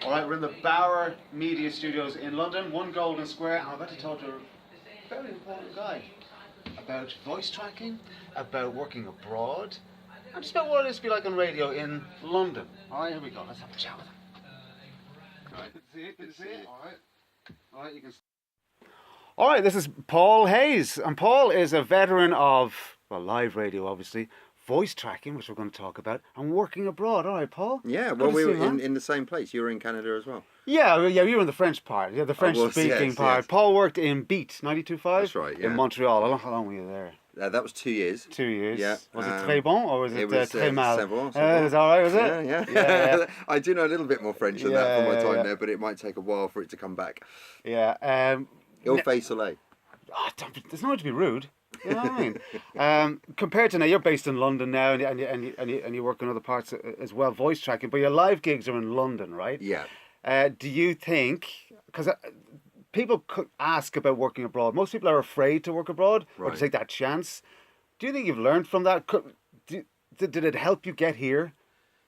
All right, we're in the Bauer Media Studios in London, One Golden Square, and I'm about to talk to a very important guy about voice tracking, about working abroad, and just about what it is to be like on radio in London. All right, here we go. Let's have a chat with him. All right, good to see it. All right, you can. All right, this is Paul Hayes, and Paul is a veteran of, well, live radio, obviously, voice tracking, which we're going to talk about, and working abroad. All right, Paul? Yeah, well, we were in the same place. You were in Canada as well. Yeah, you were in the French part, the French-speaking part. Yes. Paul worked in Beat 92.5. That's right, yeah. In Montreal. How long were you there? That was 2 years. 2 years. Yeah. Was it très bon or was it très mal? C'est bon. It was all right, was it? Yeah. I do know a little bit more French than that from my time there, but it might take a while for it to come back. Yeah. Il fait soleil. There's no way to be rude. You know what I mean? Compared to now, you're based in London now, and you work in other parts as well, voice tracking. But your live gigs are in London, right? Yeah. Do you think? Because people ask about working abroad. Most people are afraid to work abroad or to take that chance. Do you think you've learned from that? Did it help you get here?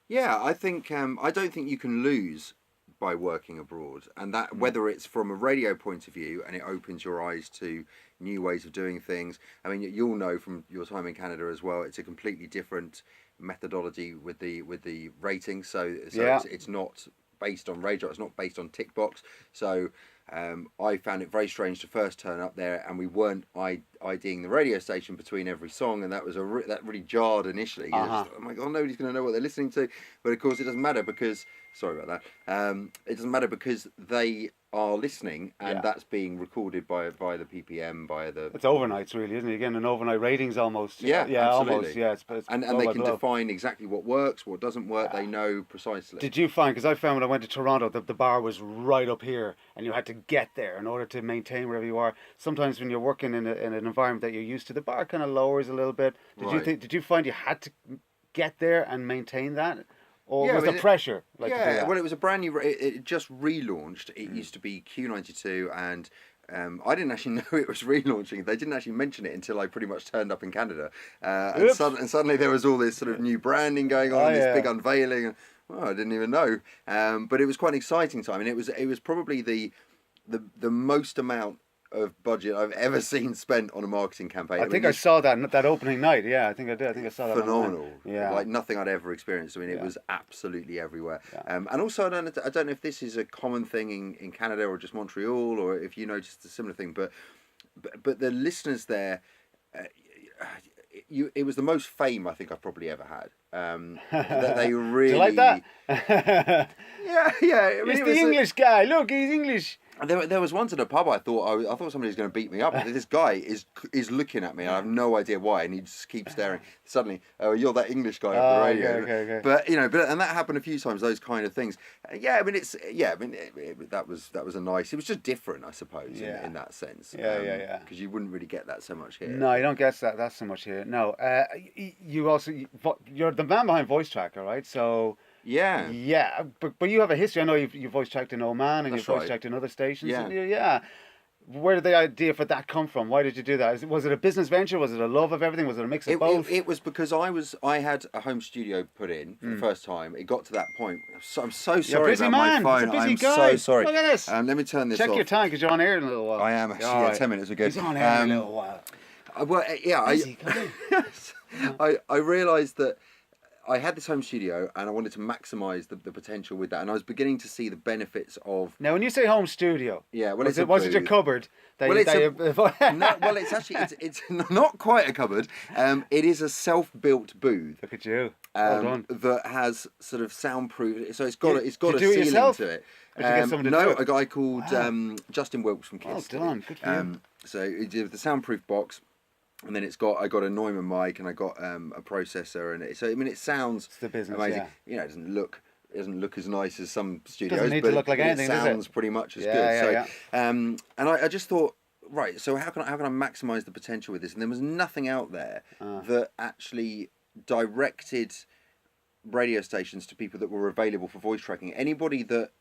Yeah, I think I don't think you can lose by working abroad, and that whether it's from a radio point of view and it opens your eyes to new ways of doing things. I mean, you'll know from your time in Canada as well, it's a completely different methodology with the ratings. So it's not based on radio, it's not based on tick box. So I found it very strange to first turn up there and we weren't IDing the radio station between every song, and that was that really jarred initially. Just, oh my god, nobody's going to know what they're listening to. But of course it doesn't matter because, sorry about that, it doesn't matter because they are listening, and that's being recorded by the PPM, by the... It's overnights really, isn't it? Again, an overnight ratings almost. Yeah, absolutely. Almost. Yeah, and they can define exactly what works, what doesn't work. They know precisely. Did you find, because I found when I went to Toronto, the bar was right up here, and you had to get there in order to maintain wherever you are. Sometimes when you're working in an environment that you're used to, the bar kind of lowers a little bit. Did you find you had to get there and maintain that? Or was the pressure? Well, it was a brand new... It just relaunched. It used to be Q92, and I didn't actually know it was relaunching. They didn't actually mention it until I pretty much turned up in Canada. And suddenly there was all this sort of new branding going on, and this big unveiling. And, I didn't even know. But it was quite an exciting time, and it was probably the most amount of budget I've ever seen spent on a marketing campaign. I think I saw that opening night. Yeah, I think I did. I think I saw that. Phenomenal. Yeah, like nothing I'd ever experienced. I mean, it was absolutely everywhere. Yeah. And also, I don't know if this is a common thing in Canada or just Montreal, or if you noticed a similar thing. But the listeners there, it was the most fame I think I've probably ever had. That they really... Do you like that? yeah. I mean, it's the English guy. Look, he's English. There was once at a pub I thought somebody was going to beat me up. This guy is looking at me and I have no idea why, and he just keeps staring. Suddenly, oh, you're that English guy on the radio. Okay. But and that happened a few times. Those kind of things. That was a nice. It was just different, I suppose, in that sense. Yeah. Because you wouldn't really get that so much here. No, you don't get that so much here. No, you're the man behind VoiceTracker, right? So. Yeah, but you have a history. I know you've voice tracked in Oman and you've voice tracked in other stations. Yeah. Where did the idea for that come from? Why did you do that? Was it a business venture? Was it a love of everything? Was it a mix of both? It was because I had a home studio put in for the first time. It got to that point. I'm so sorry about my phone. I'm so sorry. Look at this. Let me turn this off. off. Check your time because you're on air in a little while. I am actually. 10 minutes are good. He's on air in a little while. I realised that I had this home studio and I wanted to maximise the potential with that, and I was beginning to see the benefits of... Now, when you say home studio, was it your cupboard? It's actually it's not quite a cupboard. It is a self-built booth. Look at you. Well done. That has sort of soundproof. So it's got a ceiling to it. Did you get someone to do it? A guy called Justin Wilkes from Kiss. Well done. Good for you. So he did the soundproof box. And then I got a Neumann mic and I got a processor, and it sounds amazing. Yeah. It doesn't look as nice as some studios, doesn't need to look like anything, it sounds pretty much as good. And I just thought, right, so how can I maximise the potential with this? And there was nothing out there that actually directed radio stations to people that were available for voice tracking. Anybody that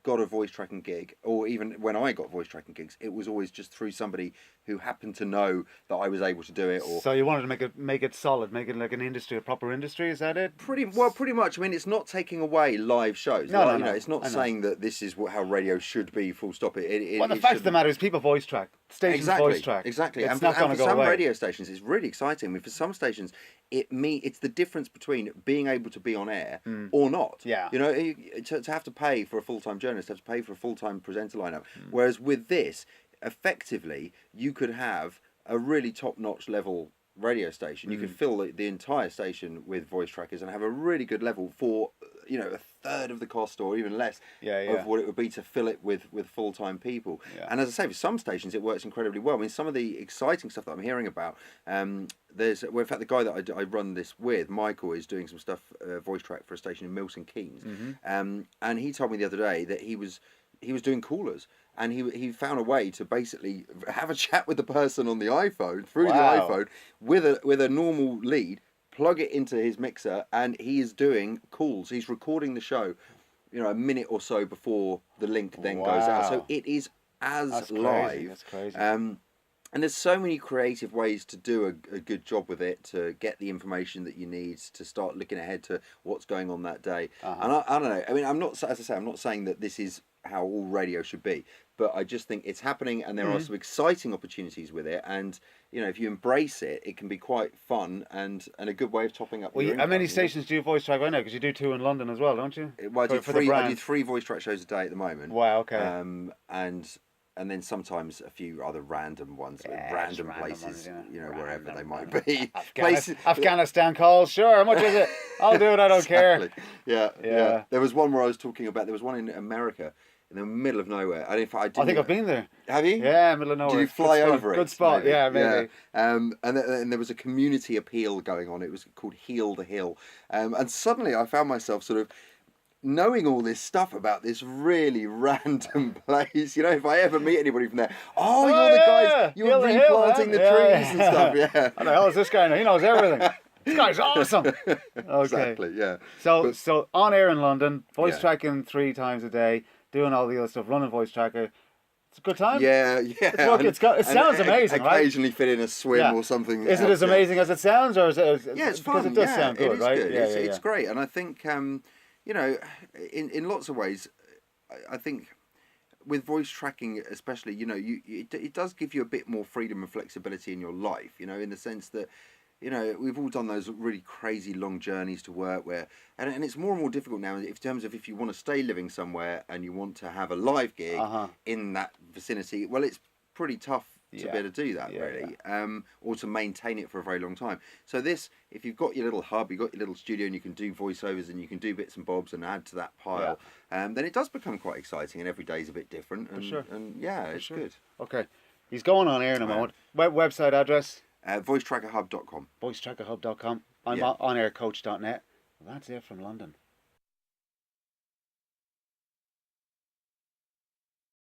got a voice tracking gig, or even when I got voice tracking gigs, it was always just through somebody who happened to know that I was able to do it. Or so you wanted to make it solid, make it like an industry, a proper industry. Is that it? Pretty much. I mean, it's not taking away live shows. No, You know, it's not saying that this is how radio should be. Full stop. Well, the fact of the matter is, people voice track. Stations voice track. Exactly. It's And not going to for go some away. radio stations, it's really exciting. I mean, for some stations, it's the difference between being able to be on air or not. Yeah. You know, to have to pay for a full-time journalist, to have to pay for a full-time presenter lineup. Whereas with this, effectively, you could have a really top-notch level radio station. You could fill the entire station with voice trackers and have a really good level for, you know, a third of the cost or even less of what it would be to fill it with full-time people. Yeah. And as I say, for some stations it works incredibly well. I mean, some of the exciting stuff that I'm hearing about, in fact, the guy that I run this with, Michael, is doing some stuff, voice track for a station in Milton Keynes. And he told me the other day that he was doing callers, and he found a way to basically have a chat with the person on the iPhone, through the iPhone, with a normal lead, plug it into his mixer, and he is doing calls. He's recording the show, you know, a minute or so before the link then goes out. So it is as live. That's crazy. And there's so many creative ways to do a good job with it, to get the information that you need, to start looking ahead to what's going on that day. And I don't know. I mean, I'm not, as I say, I'm not saying that this is how all radio should be, but I just think it's happening, and there are some exciting opportunities with it. And you know, if you embrace it, it can be quite fun and a good way of topping up. Well, how many stations do you voice track right now? Because you do 2 in London as well, don't you? Well, I do three voice track shows a day at the moment. Wow. Okay. And then sometimes a few other random ones, random places, ones, you know, Random wherever they might ones. be. Afghanistan calls, sure. How much is it? I'll do it. I don't care. Yeah. There was one where I was talking about. There was one in America, in the middle of nowhere. I think I've been there. Have you? Yeah, middle of nowhere. Did you fly over it? Good spot. Maybe? Yeah, maybe. Yeah. And there was a community appeal going on. It was called Heal the Hill. And suddenly I found myself sort of knowing all this stuff about this really random place. You know, if I ever meet anybody from there, you're the guys, you're replanting the trees and stuff. Yeah. What the hell is this guy? He knows everything. This guy's awesome. Okay. Exactly. Yeah. So on air in London, voice tracking 3 times a day, doing all the other stuff, running voice tracker. It's a good time. Yeah. It sounds amazing, right? Occasionally fit in a swim or something. Is it as amazing as it sounds, or is it? Yeah, it's fun. Because it does sound good, right? Good. It's great, and I think you know, in lots of ways, I think with voice tracking especially, you know, it does give you a bit more freedom and flexibility in your life, you know, in the sense that, you know, we've all done those really crazy long journeys to work and it's more and more difficult now in terms of if you want to stay living somewhere and you want to have a live gig in that vicinity, well, it's pretty tough to be able to do that, really. Or to maintain it for a very long time. So this, if you've got your little hub, you've got your little studio, and you can do voiceovers and you can do bits and bobs and add to that pile, then it does become quite exciting, and every day's a bit different. And, and it's good. Okay. He's going on air in a moment. Website address? VoiceTrackerHub.com. VoiceTrackerHub.com. I'm on aircoach.net. Well, that's it from London.